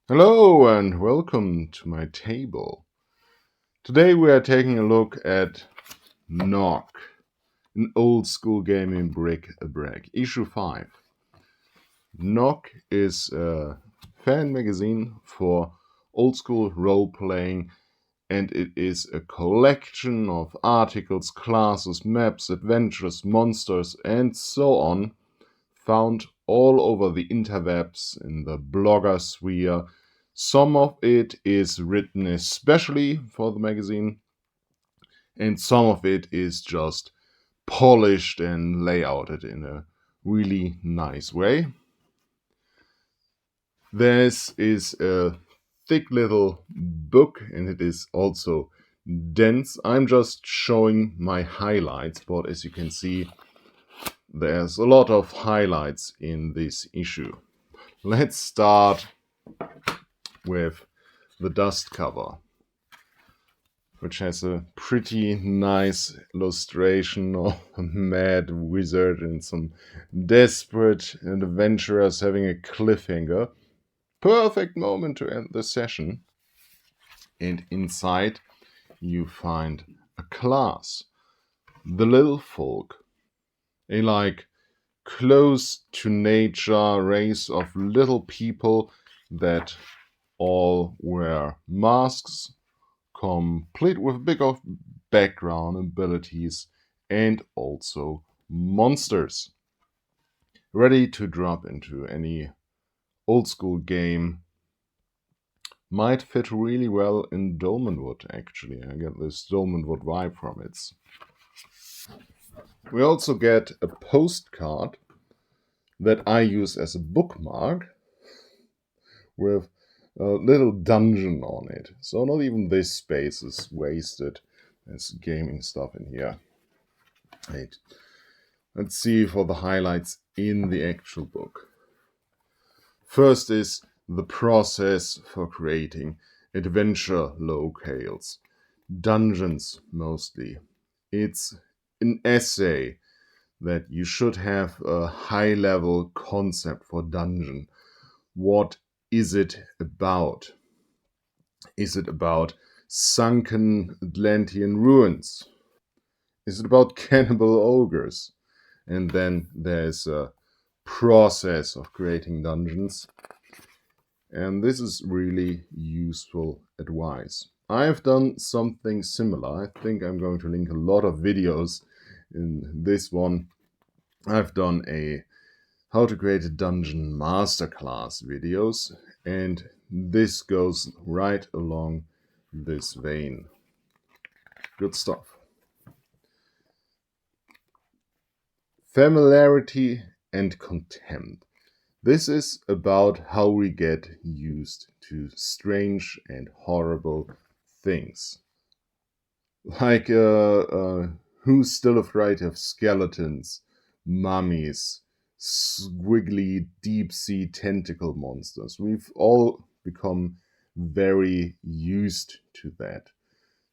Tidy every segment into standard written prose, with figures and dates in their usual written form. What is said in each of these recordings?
Hello and welcome to my table. Today we are taking a look at Knock, an old school game in brick-a-brack, issue 5. Knock is a fan magazine for old school role-playing, and it is a collection of articles, classes, maps, adventures, monsters, and so on, found all over the interwebs in the blogger sphere. Some of it is written especially for the magazine, and some of it is just polished and layouted in a really nice way. This is a thick little book, and it is also dense. I'm just showing my highlights, but as you can see, there's a lot of highlights in this issue. Let's start with the dust cover, which has a pretty nice illustration of a mad wizard and some desperate adventurers having a cliffhanger. Perfect moment to end the session. And inside you find a class, the Little Folk, a close to nature race of little people that all wear masks, complete with big of background abilities, and also monsters. Ready to drop into any old school game. Might fit really well in Dolmenwood, actually. I get this Dolmenwood vibe from it. We also get a postcard that I use as a bookmark with a little dungeon on it. So not even this space is wasted. There's gaming stuff in here. Right. Let's see for the highlights in the actual book. First is the process for creating adventure locales, dungeons mostly. It's an essay that you should have a high-level concept for dungeon. What is it about? Is it about sunken Atlantean ruins? Is it about cannibal ogres? And then there's a process of creating dungeons. And this is really useful advice. I've done something similar. I think I'm going to link a lot of videos in this one. I've done a how to create a dungeon masterclass videos, and this goes right along this vein. Good stuff. Familiarity and contempt. This is about how we get used to strange and horrible things. Like, who's still afraid of skeletons, mummies, squiggly deep sea tentacle monsters? We've all become very used to that.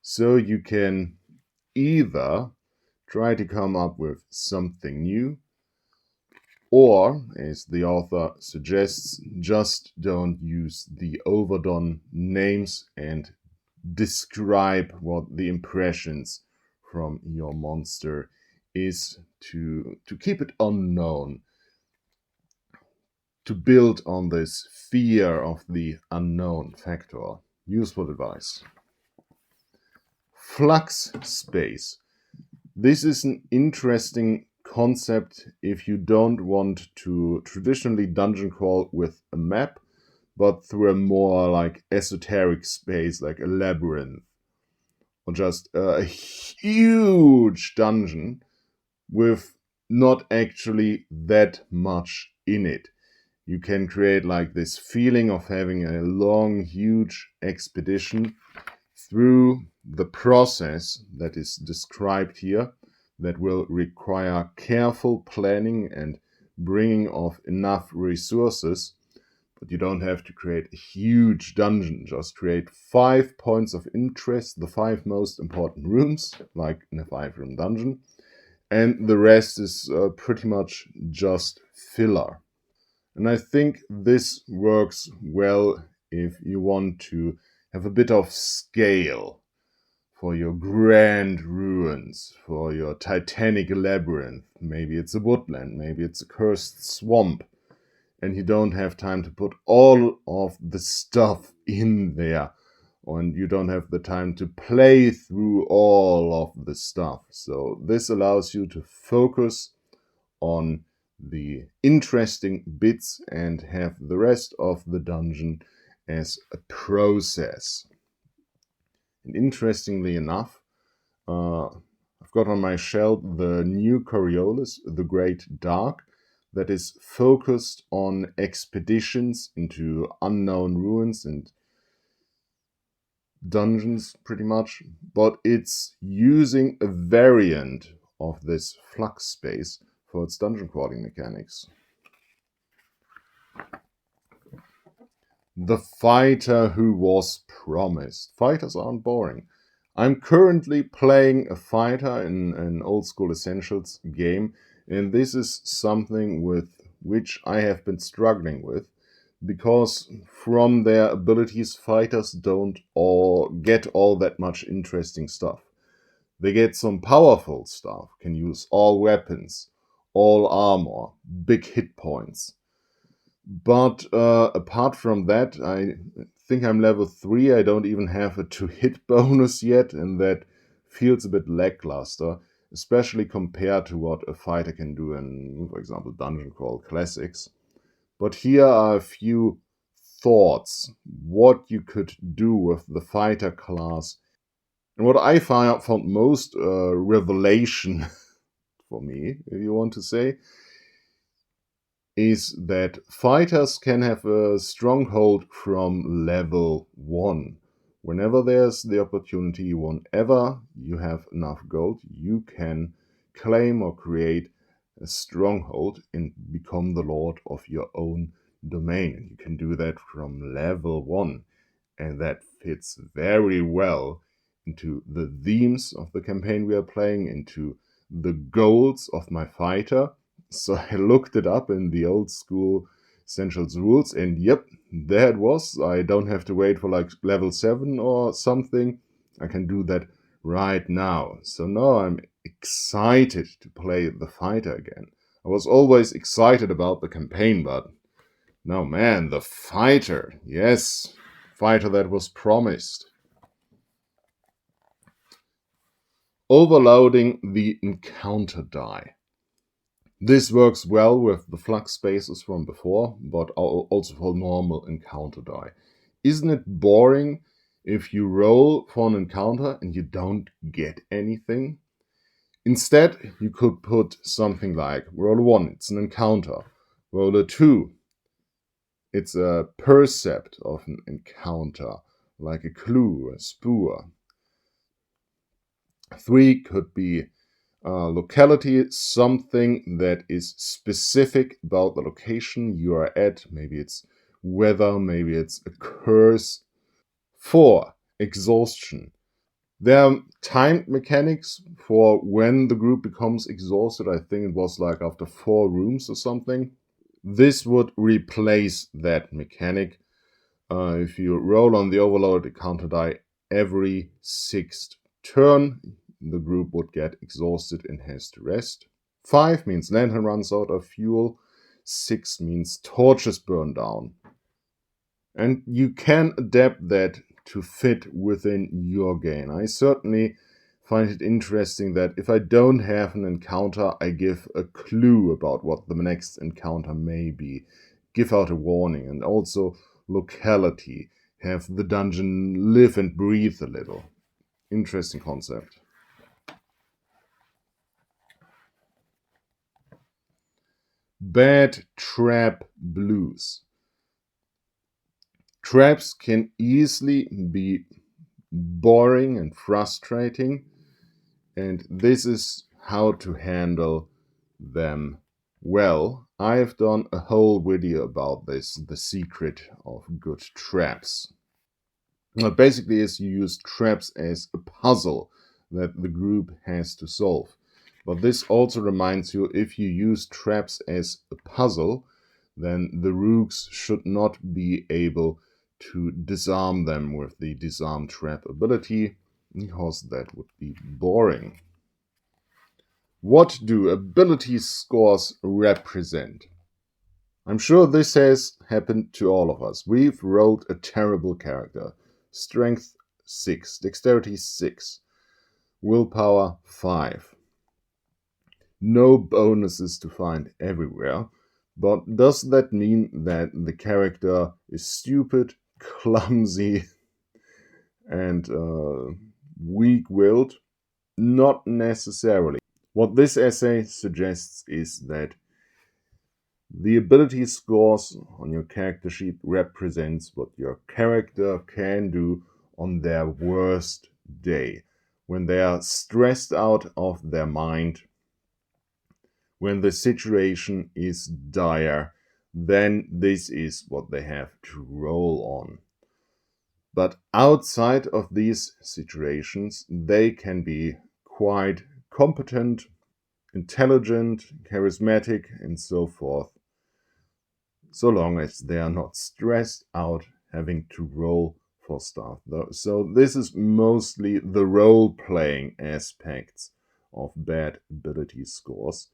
So you can either try to come up with something new, or, as the author suggests, just don't use the overdone names and describe what the impressions from your monster is to keep it unknown, to build on this fear of the unknown factor. Useful advice. Flux space. This is an interesting concept if you don't want to traditionally dungeon crawl with a map, but through a more like esoteric space, like a labyrinth, or just a huge dungeon with not actually that much in it. You can create like this feeling of having a long, huge expedition through the process that is described here, that will require careful planning and bringing of enough resources. But you don't have to create a huge dungeon. Just create 5 points of interest, the 5 most important rooms, like in a 5-room dungeon. And the rest is pretty much just filler. And I think this works well if you want to have a bit of scale for your grand ruins, for your titanic labyrinth. Maybe it's a woodland, maybe it's a cursed swamp, and you don't have time to put all of the stuff in there, and you don't have the time to play through all of the stuff. So this allows you to focus on the interesting bits and have the rest of the dungeon as a process. And interestingly enough, I've got on my shelf the new Coriolis, the Great Dark, that is focused on expeditions into unknown ruins and dungeons, pretty much, but it's using a variant of this flux space for its dungeon crawling mechanics. The fighter who was promised. Fighters aren't boring. I'm currently playing a fighter in an old school Essentials game, and this is something with which I have been struggling with, because from their abilities, fighters don't all get all that much interesting stuff. They get some powerful stuff, can use all weapons, all armor, big hit points. But apart from that, I think I'm level 3. I don't even have a 2-hit bonus yet, and that feels a bit lackluster, especially compared to what a fighter can do in, for example, Dungeon Crawl Classics. But here are a few thoughts what you could do with the fighter class. And what I found most revelation for me, if you want to say, is that fighters can have a stronghold from level 1. Whenever there's the opportunity, whenever you have enough gold, you can claim or create a stronghold and become the lord of your own domain. And you can do that from level 1. And that fits very well into the themes of the campaign we are playing, into the goals of my fighter. So I looked it up in the old school Essentials rules, and yep, there it was. I don't have to wait for like level 7 or something. I can do that right now. So now I'm excited to play the fighter again. I was always excited about the campaign, but no, man, the fighter. Yes, fighter that was promised. Overloading the encounter die. This works well with the flux spaces from before, but also for normal encounter die. Isn't it boring if you roll for an encounter and you don't get anything? Instead, you could put something like roll 1, it's an encounter. Roll 2, it's a percept of an encounter, like a clue, a spoor. 3 could be locality, something that is specific about the location you are at. Maybe it's weather, maybe it's a curse. 4, exhaustion. There are timed mechanics for when the group becomes exhausted. I think it was like after 4 rooms or something. This would replace that mechanic. If you roll on the overloaded encounter die every 6th turn, the group would get exhausted and has to rest. 5 means lantern runs out of fuel. 6 means torches burn down. And you can adapt that to fit within your game. I certainly find it interesting that if I don't have an encounter, I give a clue about what the next encounter may be. Give out a warning, and also locality. Have the dungeon live and breathe a little. Interesting concept. Bad trap blues. Traps can easily be boring and frustrating, and this is how to handle them well. I've done a whole video about this, the secret of good traps. Now, basically is you use traps as a puzzle that the group has to solve. But this also reminds you, if you use traps as a puzzle, then the rooks should not be able to disarm them with the disarm trap ability, because that would be boring. What do ability scores represent? I'm sure this has happened to all of us. We've rolled a terrible character. Strength 6, Dexterity 6, Willpower 5. No bonuses to find everywhere, but does that mean that the character is stupid, clumsy, and weak-willed? Not necessarily. What this essay suggests is that the ability scores on your character sheet represents what your character can do on their worst day, when they are stressed out of their mind, when the situation is dire. Then this is what they have to roll on. But outside of these situations, they can be quite competent, intelligent, charismatic, and so forth, so long as they are not stressed out having to roll for stuff. So this is mostly the role-playing aspects of bad ability scores.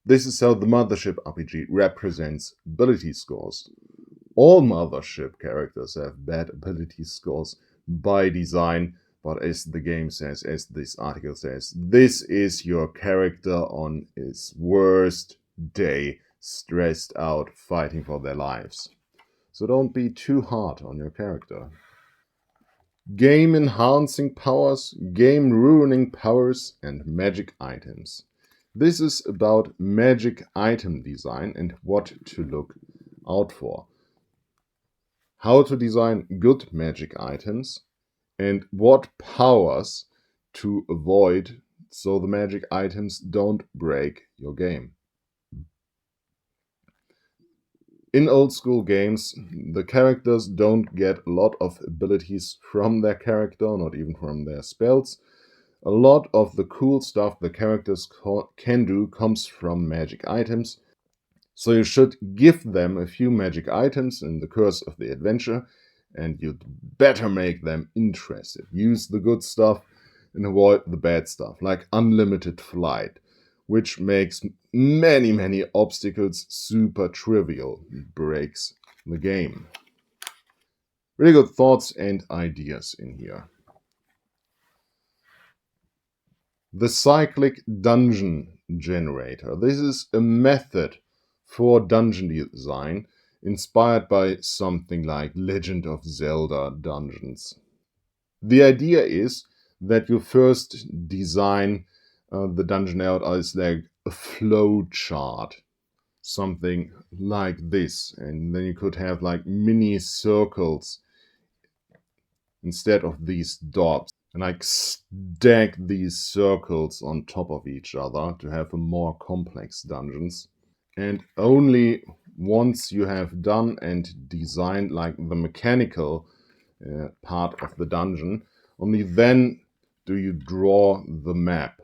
This is how the Mothership RPG represents ability scores. All Mothership characters have bad ability scores by design, but as the game says, as this article says, this is your character on his worst day, stressed out, fighting for their lives. So don't be too hard on your character. Game enhancing powers, game ruining powers, and magic items. This is about magic item design and what to look out for. How to design good magic items, and what powers to avoid so the magic items don't break your game. In old school games, the characters don't get a lot of abilities from their character, not even from their spells. A lot of the cool stuff the characters can do comes from magic items. So you should give them a few magic items in the course of the adventure, and you'd better make them interested. Use the good stuff and avoid the bad stuff, like unlimited flight, which makes many obstacles super trivial. It breaks the game. Really good thoughts and ideas in here. The Cyclic Dungeon Generator. This is a method for dungeon design inspired by something like Legend of Zelda dungeons. The idea is that you first design the dungeon layout as like a flow chart, something like this, and then you could have like mini circles instead of these dots, and like stack these circles on top of each other to have a more complex dungeons. And only once you have done and designed like the mechanical part of the dungeon, only then do you draw the map.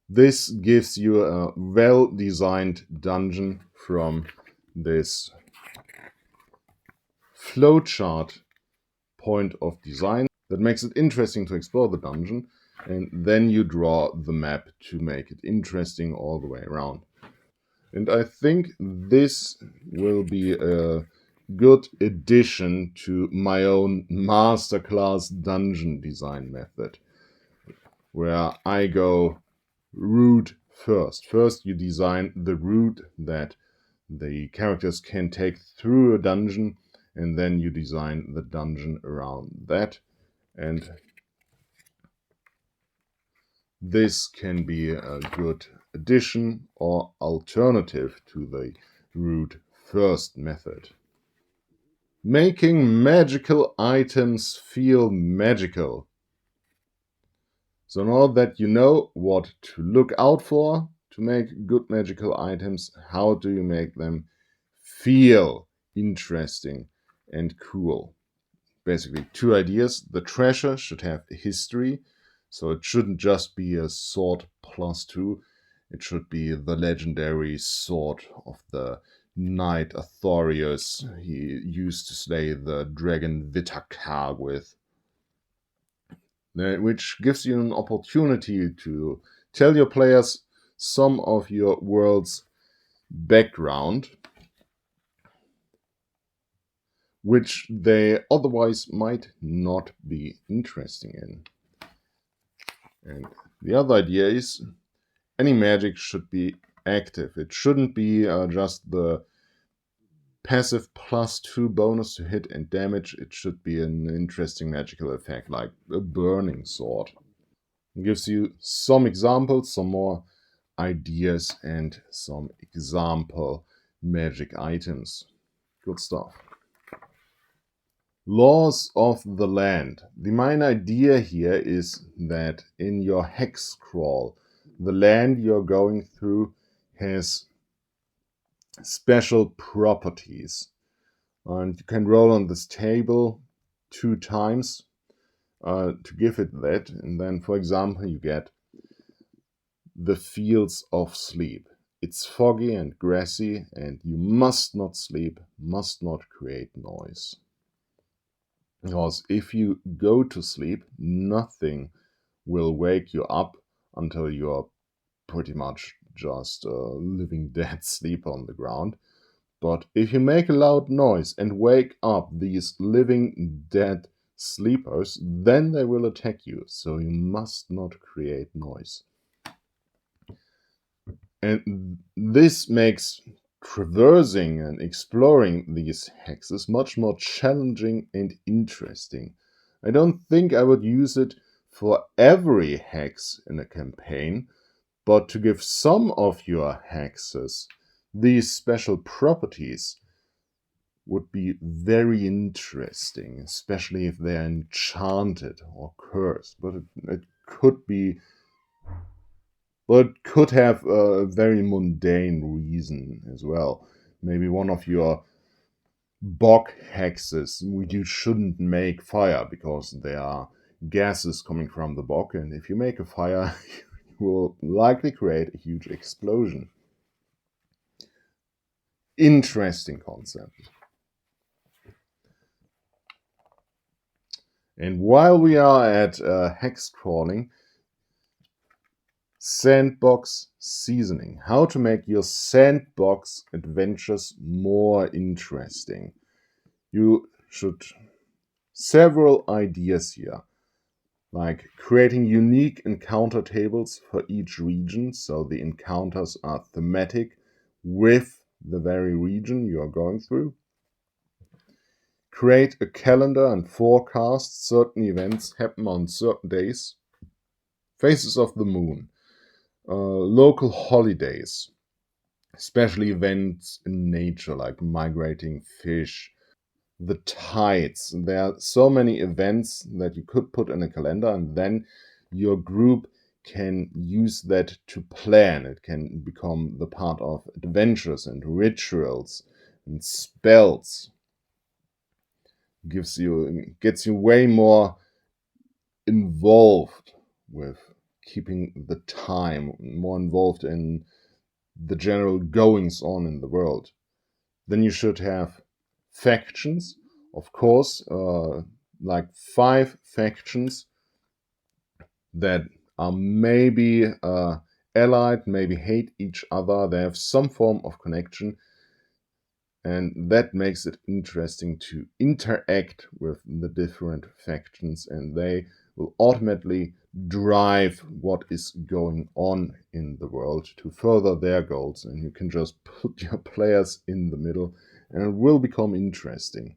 This gives you a well-designed dungeon from this flowchart point of design that makes it interesting to explore the dungeon, and then you draw the map to make it interesting all the way around. And I think this will be a good addition to my own masterclass dungeon design method, where I go route first. First, you design the route that the characters can take through a dungeon, and then you design the dungeon around that. And this can be a good addition or alternative to the route first method. Making magical items feel magical. So now that you know what to look out for to make good magical items, how do you make them feel interesting and cool? Basically, two ideas. The treasure should have a history, so it shouldn't just be a sword +2. It should be the legendary sword of the knight Arthurius he used to slay the dragon Vitakar with, which gives you an opportunity to tell your players some of your world's background, which they otherwise might not be interested in. And the other idea is any magic should be active. It shouldn't be just the passive +2 bonus to hit and damage. It should be an interesting magical effect, like a burning sword. It gives you some examples, some more ideas, and some example magic items. Good stuff. Laws of the land. The main idea here is that in your hex scroll, the land you're going through has special properties. And you can roll on this table 2 times to give it that. And then, for example, you get the Fields of Sleep. It's foggy and grassy, and you must not sleep, must not create noise. Because if you go to sleep, nothing will wake you up until you're pretty much just living dead sleep on the ground. But if you make a loud noise and wake up these living dead sleepers, then they will attack you. So you must not create noise. And this makes traversing and exploring these hexes much more challenging and interesting. I don't think I would use it for every hex in a campaign, but to give some of your hexes these special properties would be very interesting, especially if they're enchanted or cursed. But it could be, well, it could have a very mundane reason as well. Maybe one of your bog hexes, you shouldn't make fire because there are gases coming from the bog, and if you make a fire, you will likely create a huge explosion. Interesting concept. And while we are at hex crawling, Sandbox seasoning. How to make your sandbox adventures more interesting. You should several ideas here, like creating unique encounter tables for each region, so the encounters are thematic with the very region you are going through. Create a calendar and forecast certain events happen on certain days. Phases of the moon. Local holidays, especially events in nature like migrating fish, the tides. There are so many events that you could put in a calendar, and then your group can use that to plan. It can become the part of adventures and rituals and spells. Gets you way more involved with keeping the time, more involved in the general goings on in the world. Then you should have factions, of course, like 5 factions that are maybe allied, maybe hate each other. They have some form of connection, and that makes it interesting to interact with the different factions, and they will ultimately drive what is going on in the world to further their goals, and you can just put your players in the middle and it will become interesting.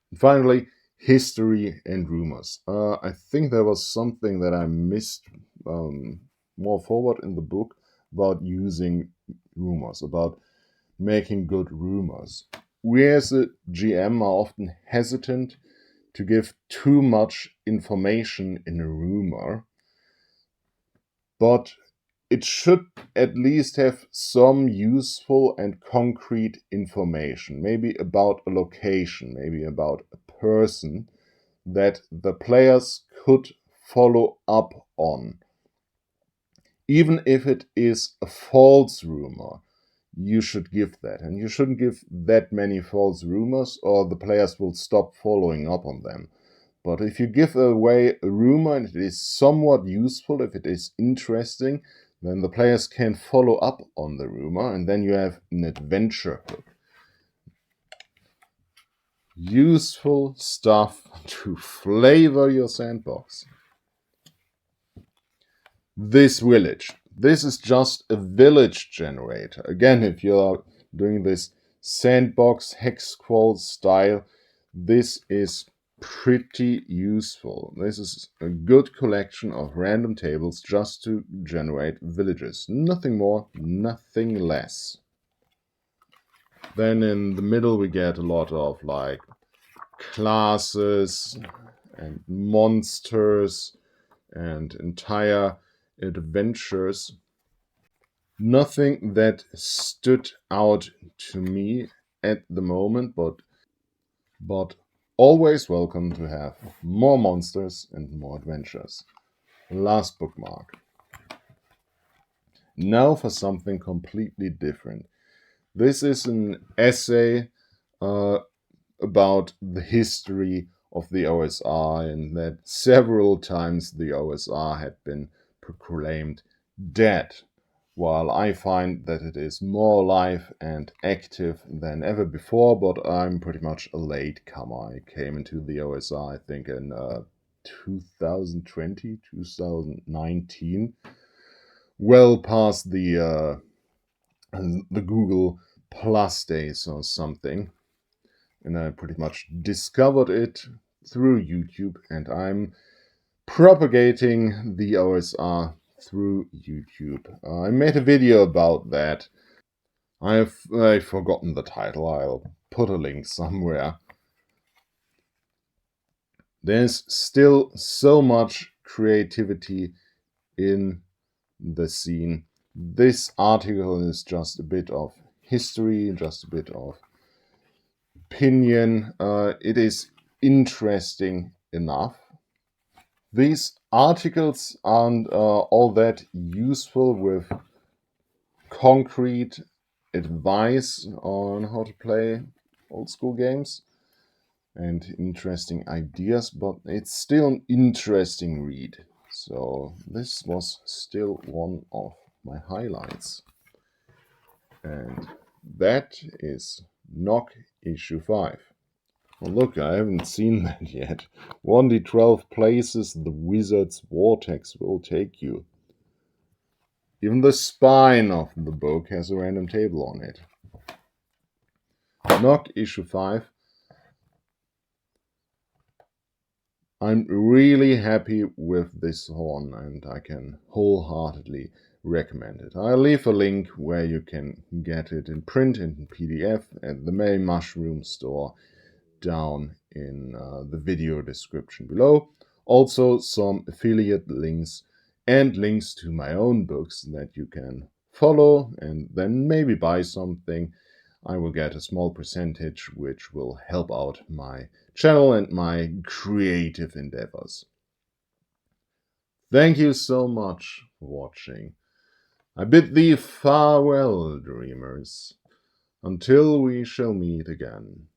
And finally, history and rumors. I think there was something that I missed more forward in the book about using rumors, about making good rumors. We as a GM are often hesitant to give too much information in a rumor, but it should at least have some useful and concrete information, maybe about a location, maybe about a person that the players could follow up on. Even if it is a false rumor, you should give that. And you shouldn't give that many false rumors, or the players will stop following up on them. But if you give away a rumor and it is somewhat useful, if it is interesting, then the players can follow up on the rumor, and then you have an adventure hook. Useful stuff to flavor your sandbox. This village. This is just a village generator. Again, if you're doing this sandbox hex crawl style, this is pretty useful. This is a good collection of random tables just to generate villages. Nothing more, nothing less. Then in the middle we get a lot of like classes and monsters and entire adventures. Nothing that stood out to me at the moment, but always welcome to have more monsters and more adventures. Last bookmark. Now for something completely different. This is an essay about the history of the OSR, and that several times the OSR had been proclaimed dead, while I find that it is more alive and active than ever before. But I'm pretty much a latecomer. I came into the OSR, I think, in 2020, 2019, well past the Google Plus days or something. And I pretty much discovered it through YouTube, and I'm propagating the OSR through YouTube. I made a video about that. I've forgotten the title. I'll put a link somewhere. There's still so much creativity in the scene. This article is just a bit of history, just a bit of opinion. It is interesting enough. These articles aren't all that useful with concrete advice on how to play old school games and interesting ideas, but it's still an interesting read. So this was still one of my highlights. And that is Knock issue 5. Well, look, I haven't seen that yet. 1d12 places the wizard's vortex will take you. Even the spine of the book has a random table on it. Knock issue 5. I'm really happy with this horn, and I can wholeheartedly recommend it. I'll leave a link where you can get it in print and in PDF at the May Mushroom store down in the video description below. Also some affiliate links and links to my own books that you can follow and then maybe buy something. I will get a small percentage which will help out my channel and my creative endeavors. Thank you so much for watching. I bid thee farewell, dreamers, until we shall meet again.